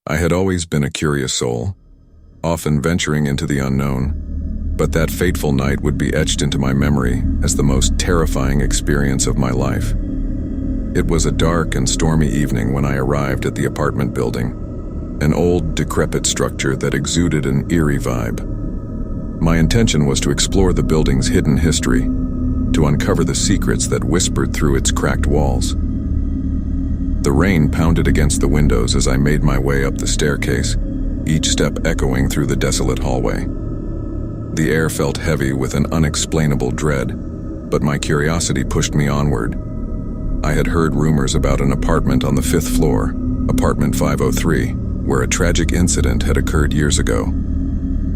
I had always been a curious soul, often venturing into the unknown, but that fateful night would be etched into my memory as the most terrifying experience of my life. It was a dark and stormy evening when I arrived at the apartment building, an old, decrepit structure that exuded an eerie vibe. My intention was to explore the building's hidden history, to uncover the secrets that whispered through its cracked walls. The rain pounded against the windows as I made my way up the staircase, each step echoing through the desolate hallway. The air felt heavy with an unexplainable dread, but my curiosity pushed me onward. I had heard rumors about an apartment on the 5th floor, apartment 503, where a tragic incident had occurred years ago.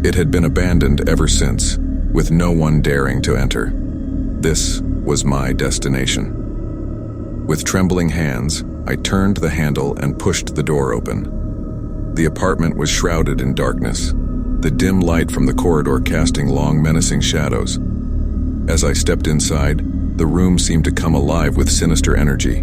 It had been abandoned ever since, with no one daring to enter. This was my destination. With trembling hands, I turned the handle and pushed the door open. The apartment was shrouded in darkness, the dim light from the corridor casting long, menacing shadows. As I stepped inside, the room seemed to come alive with sinister energy.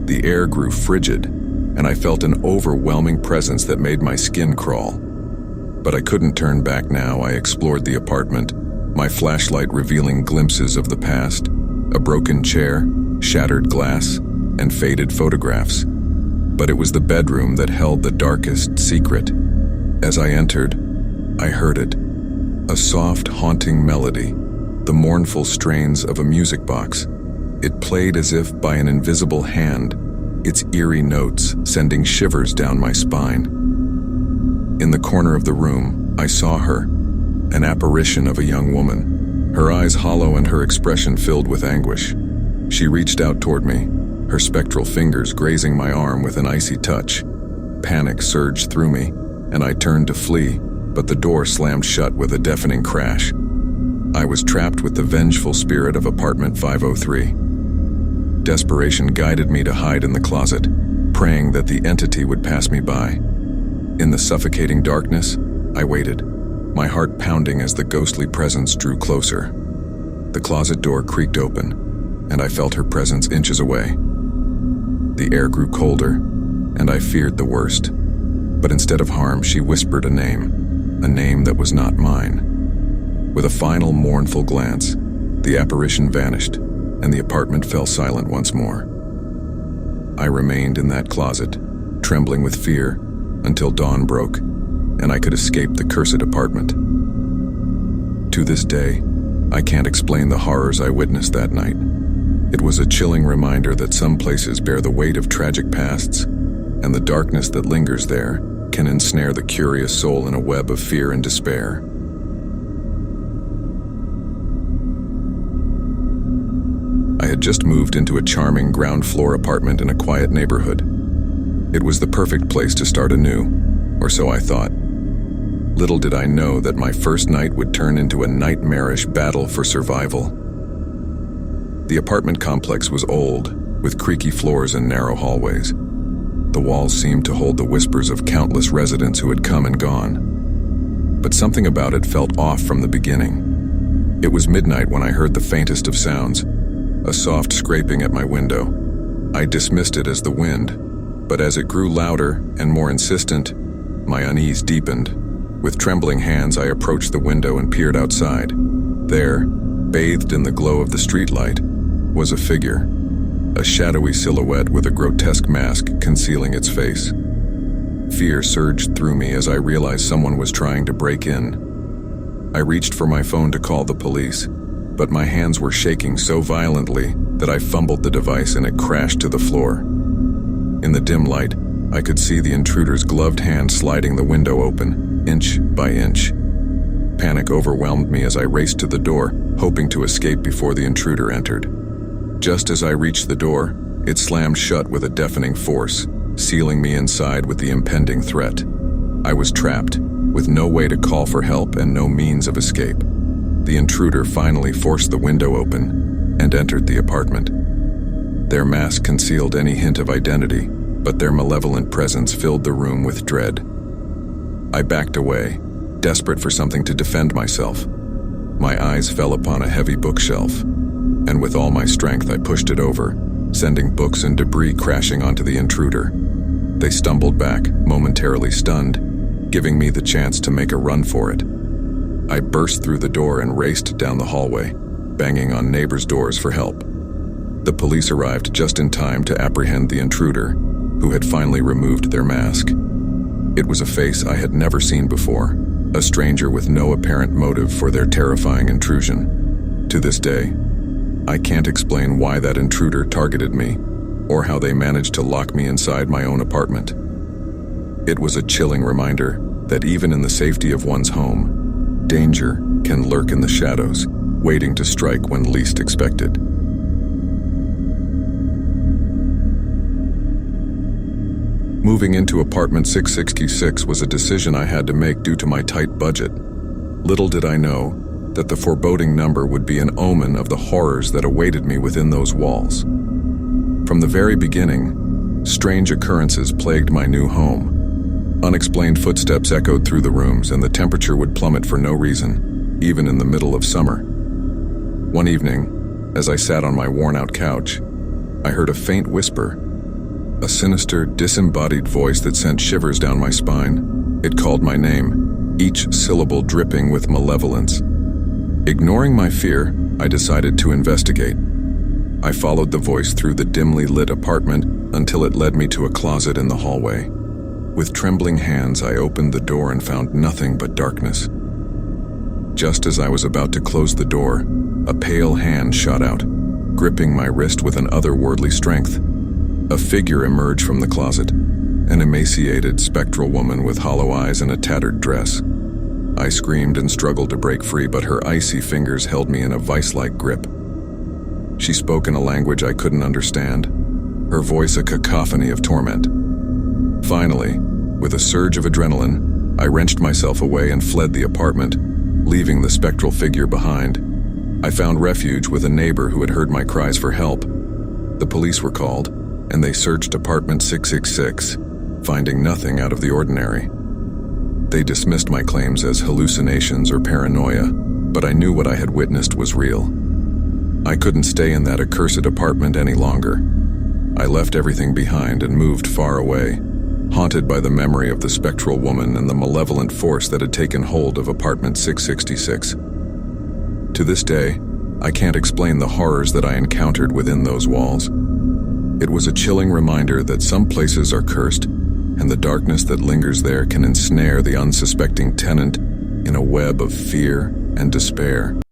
The air grew frigid, and I felt an overwhelming presence that made my skin crawl. But I couldn't turn back now. I explored the apartment, my flashlight revealing glimpses of the past, a broken chair, shattered glass, and faded photographs. But it was the bedroom that held the darkest secret. As I entered, I heard it, a soft, haunting melody, the mournful strains of a music box. It played as if by an invisible hand, its eerie notes sending shivers down my spine. In the corner of the room, I saw her, an apparition of a young woman, her eyes hollow and her expression filled with anguish. She reached out toward me, her spectral fingers grazing my arm with an icy touch. Panic surged through me, and I turned to flee, but the door slammed shut with a deafening crash. I was trapped with the vengeful spirit of apartment 503. Desperation guided me to hide in the closet, praying that the entity would pass me by. In the suffocating darkness, I waited, my heart pounding as the ghostly presence drew closer. The closet door creaked open, and I felt her presence inches away. The air grew colder, and I feared the worst. But instead of harm, she whispered a name that was not mine. With a final mournful glance, the apparition vanished, and the apartment fell silent once more. I remained in that closet, trembling with fear, until dawn broke, and I could escape the cursed apartment. To this day, I can't explain the horrors I witnessed that night. It was a chilling reminder that some places bear the weight of tragic pasts, and the darkness that lingers there can ensnare the curious soul in a web of fear and despair. I had just moved into a charming ground-floor apartment in a quiet neighborhood. It was the perfect place to start anew, or so I thought. Little did I know that my first night would turn into a nightmarish battle for survival. The apartment complex was old, with creaky floors and narrow hallways. The walls seemed to hold the whispers of countless residents who had come and gone. But something about it felt off from the beginning. It was midnight when I heard the faintest of sounds, a soft scraping at my window. I dismissed it as the wind, but as it grew louder and more insistent, my unease deepened. With trembling hands, I approached the window and peered outside. There, bathed in the glow of the streetlight, was a figure, a shadowy silhouette with a grotesque mask concealing its face. Fear surged through me as I realized someone was trying to break in. I reached for my phone to call the police, but my hands were shaking so violently that I fumbled the device and it crashed to the floor. In the dim light, I could see the intruder's gloved hand sliding the window open, inch by inch. Panic overwhelmed me as I raced to the door, hoping to escape before the intruder entered. Just as I reached the door, it slammed shut with a deafening force, sealing me inside with the impending threat. I was trapped, with no way to call for help and no means of escape. The intruder finally forced the window open and entered the apartment. Their mask concealed any hint of identity, but their malevolent presence filled the room with dread. I backed away, desperate for something to defend myself. My eyes fell upon a heavy bookshelf, and with all my strength I pushed it over, sending books and debris crashing onto the intruder. They stumbled back, momentarily stunned, giving me the chance to make a run for it. I burst through the door and raced down the hallway, banging on neighbors' doors for help. The police arrived just in time to apprehend the intruder, who had finally removed their mask. It was a face I had never seen before, a stranger with no apparent motive for their terrifying intrusion. To this day, I can't explain why that intruder targeted me, or how they managed to lock me inside my own apartment. It was a chilling reminder that even in the safety of one's home, danger can lurk in the shadows, waiting to strike when least expected. Moving into apartment 666 was a decision I had to make due to my tight budget. Little did I know that the foreboding number would be an omen of the horrors that awaited me within those walls. From the very beginning, strange occurrences plagued my new home. Unexplained footsteps echoed through the rooms, and the temperature would plummet for no reason, even in the middle of summer. One evening, as I sat on my worn-out couch, I heard a faint whisper, a sinister, disembodied voice that sent shivers down my spine. It called my name, each syllable dripping with malevolence. Ignoring my fear, I decided to investigate. I followed the voice through the dimly lit apartment until it led me to a closet in the hallway. With trembling hands, I opened the door and found nothing but darkness. Just as I was about to close the door, a pale hand shot out, gripping my wrist with an otherworldly strength. A figure emerged from the closet, an emaciated, spectral woman with hollow eyes and a tattered dress. I screamed and struggled to break free, but her icy fingers held me in a vice-like grip. She spoke in a language I couldn't understand, her voice a cacophony of torment. Finally, with a surge of adrenaline, I wrenched myself away and fled the apartment, leaving the spectral figure behind. I found refuge with a neighbor who had heard my cries for help. The police were called, and they searched apartment 666, finding nothing out of the ordinary. They dismissed my claims as hallucinations or paranoia, but I knew what I had witnessed was real. I couldn't stay in that accursed apartment any longer. I left everything behind and moved far away, haunted by the memory of the spectral woman and the malevolent force that had taken hold of apartment 666. To this day, I can't explain the horrors that I encountered within those walls. It was a chilling reminder that some places are cursed, and the darkness that lingers there can ensnare the unsuspecting tenant in a web of fear and despair.